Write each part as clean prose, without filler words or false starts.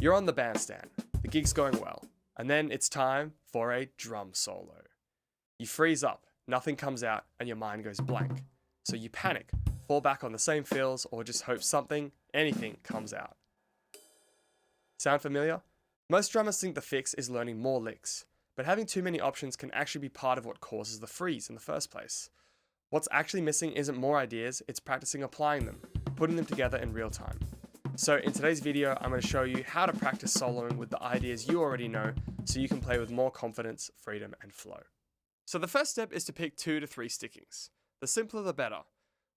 You're on the bandstand, the gig's going well, and then it's time for a drum solo. You freeze up, nothing comes out, and your mind goes blank. So you panic, fall back on the same fills, or just hope anything comes out. Sound familiar? Most drummers think the fix is learning more licks, but having too many options can actually be part of what causes the freeze in the first place. What's actually missing isn't more ideas, it's practicing applying them, putting them together in real time. So in today's video, I'm going to show you how to practice soloing with the ideas you already know so you can play with more confidence, freedom, and flow. So the first step is to pick 2 to 3 stickings. The simpler the better.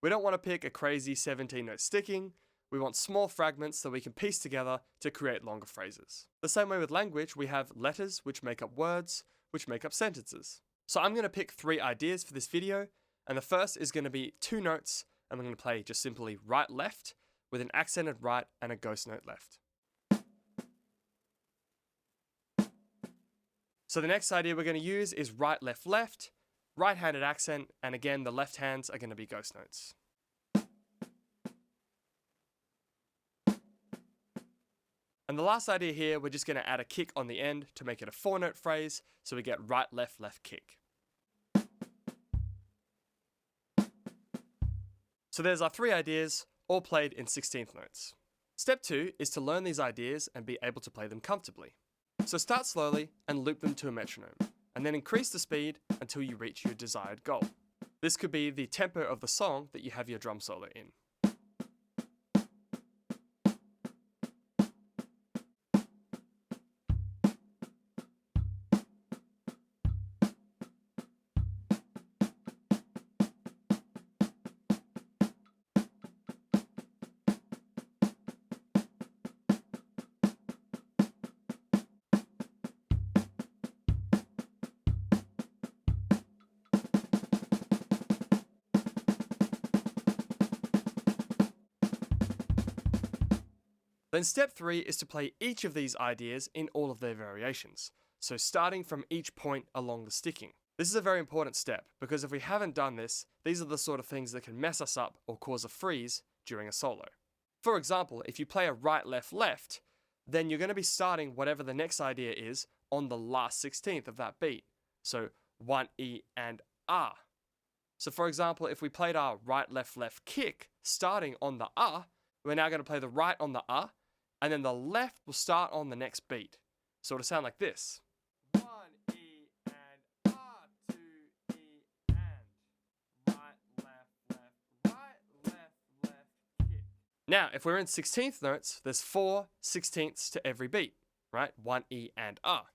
We don't want to pick a crazy 17-note sticking. We want small fragments that we can piece together to create longer phrases. The same way with language, we have letters which make up words, which make up sentences. So I'm going to pick 3 ideas for this video, and the first is going to be 2 notes, and we're going to play just simply right-left with an accented right and a ghost note left. So the next idea we're going to use is right-left-left, right-handed accent, and again the left hands are going to be ghost notes. And the last idea here, we're just going to add a kick on the end to make it a 4-note phrase, so we get right-left-left kick. So there's our 3 ideas, all played in 16th notes. Step 2 is to learn these ideas and be able to play them comfortably. So start slowly and loop them to a metronome, and then increase the speed until you reach your desired goal. This could be the tempo of the song that you have your drum solo in. Then step 3 is to play each of these ideas in all of their variations, so starting from each point along the sticking. This is a very important step, because if we haven't done this, these are the sort of things that can mess us up or cause a freeze during a solo. For example, if you play a right-left-left, then you're going to be starting whatever the next idea is on the last 16th of that beat, so 1 E and ah. So for example, if we played our right-left-left kick starting on the ah, we're now going to play the right on the ah, and then the left will start on the next beat. So it'll sound like this. 1 E and ah, 2 E and right, left, kick. Now, if we're in 16th notes, there's 4 16ths to every beat, right? 1 E and ah.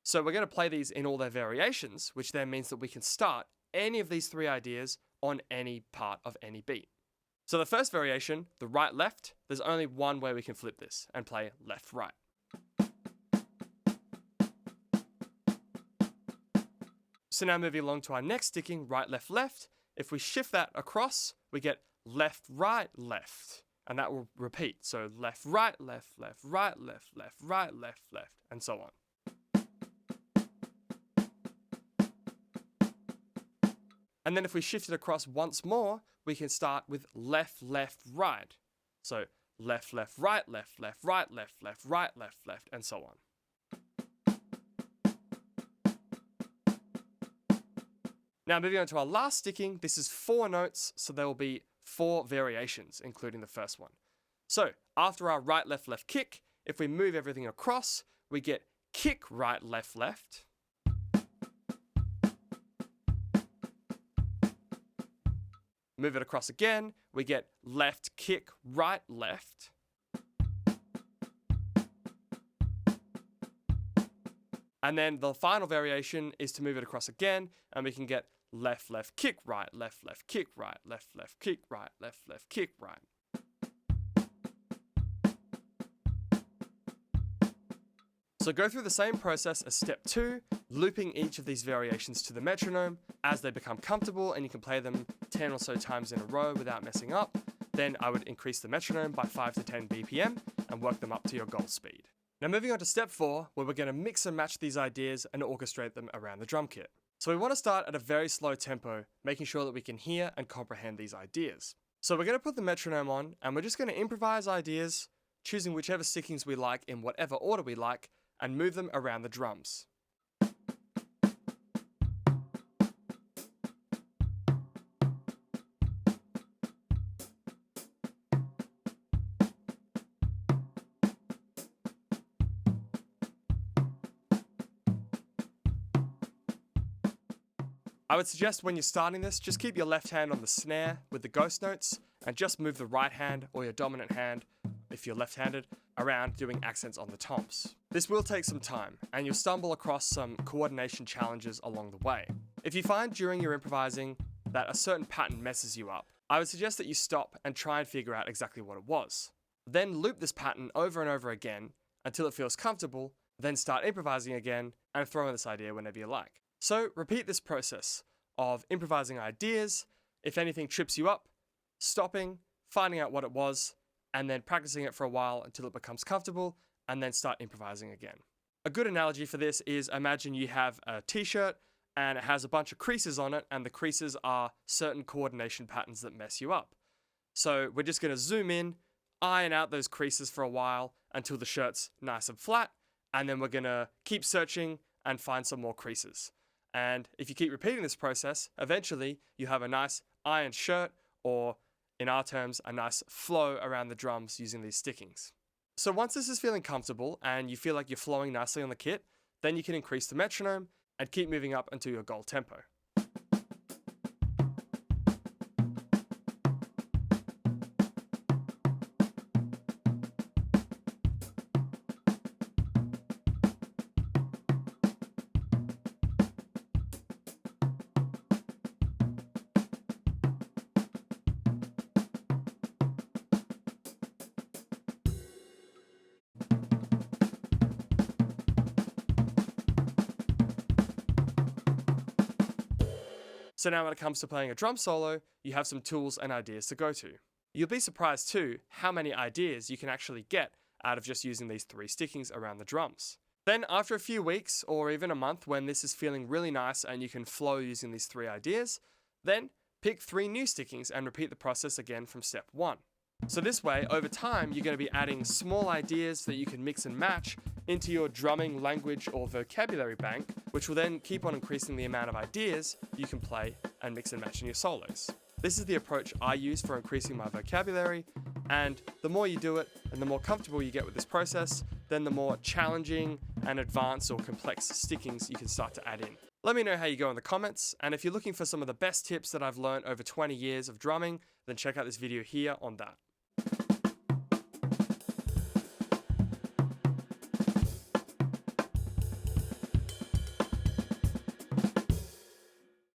So we're going to play these in all their variations, which then means that we can start any of these 3 ideas on any part of any beat. So the first variation, the right-left, there's only one way we can flip this and play left-right. So now moving along to our next sticking, right-left-left, if we shift that across, we get left-right-left, and that will repeat. So left-right, left-left, right-left, left-right, left-left, and so on. And then if we shift it across once more, we can start with left, left, right. So left, left, right, left, left, right, left, left, right, left, left, and so on. Now moving on to our last sticking, this is 4 notes, so there will be 4 variations, including the first one. So after our right, left, left kick, if we move everything across, we get kick, right, left, left. Move it across again, we get left kick, right left. And then the final variation is to move it across again, and we can get left left kick, right, left left kick, right, left left kick, right, left left kick, right. So go through the same process as step 2, looping each of these variations to the metronome. As they become comfortable and you can play them 10 or so times in a row without messing up, then I would increase the metronome by 5 to 10 BPM and work them up to your goal speed. Now moving on to step 4, where we're going to mix and match these ideas and orchestrate them around the drum kit. So we want to start at a very slow tempo, making sure that we can hear and comprehend these ideas. So we're going to put the metronome on, and we're just going to improvise ideas choosing whichever stickings we like in whatever order we like, and move them around the drums. I would suggest when you're starting this, just keep your left hand on the snare with the ghost notes and just move the right hand or your dominant hand, if you're left-handed, around doing accents on the toms. This will take some time and you'll stumble across some coordination challenges along the way. If you find during your improvising that a certain pattern messes you up, I would suggest that you stop and try and figure out exactly what it was. Then loop this pattern over and over again until it feels comfortable, then start improvising again and throw in this idea whenever you like. So repeat this process of improvising ideas, if anything trips you up, stopping, finding out what it was, and then practicing it for a while until it becomes comfortable, and then start improvising again. A good analogy for this is imagine you have a t-shirt and it has a bunch of creases on it, and the creases are certain coordination patterns that mess you up. So we're just going to zoom in, iron out those creases for a while until the shirt's nice and flat, and then we're going to keep searching and find some more creases. And if you keep repeating this process, eventually you have a nice ironed shirt, or in our terms, a nice flow around the drums using these stickings. So once this is feeling comfortable and you feel like you're flowing nicely on the kit, then you can increase the metronome and keep moving up until your goal tempo. So now when it comes to playing a drum solo, you have some tools and ideas to go to. You'll be surprised too how many ideas you can actually get out of just using these 3 stickings around the drums. Then after a few weeks or even a month when this is feeling really nice and you can flow using these 3 ideas, then pick 3 new stickings and repeat the process again from step 1. So this way, over time, you're going to be adding small ideas that you can mix and match into your drumming language or vocabulary bank, which will then keep on increasing the amount of ideas you can play and mix and match in your solos. This is the approach I use for increasing my vocabulary, and the more you do it and the more comfortable you get with this process, then the more challenging and advanced or complex stickings you can start to add in. Let me know how you go in the comments, and if you're looking for some of the best tips that I've learned over 20 years of drumming, then check out this video here on that.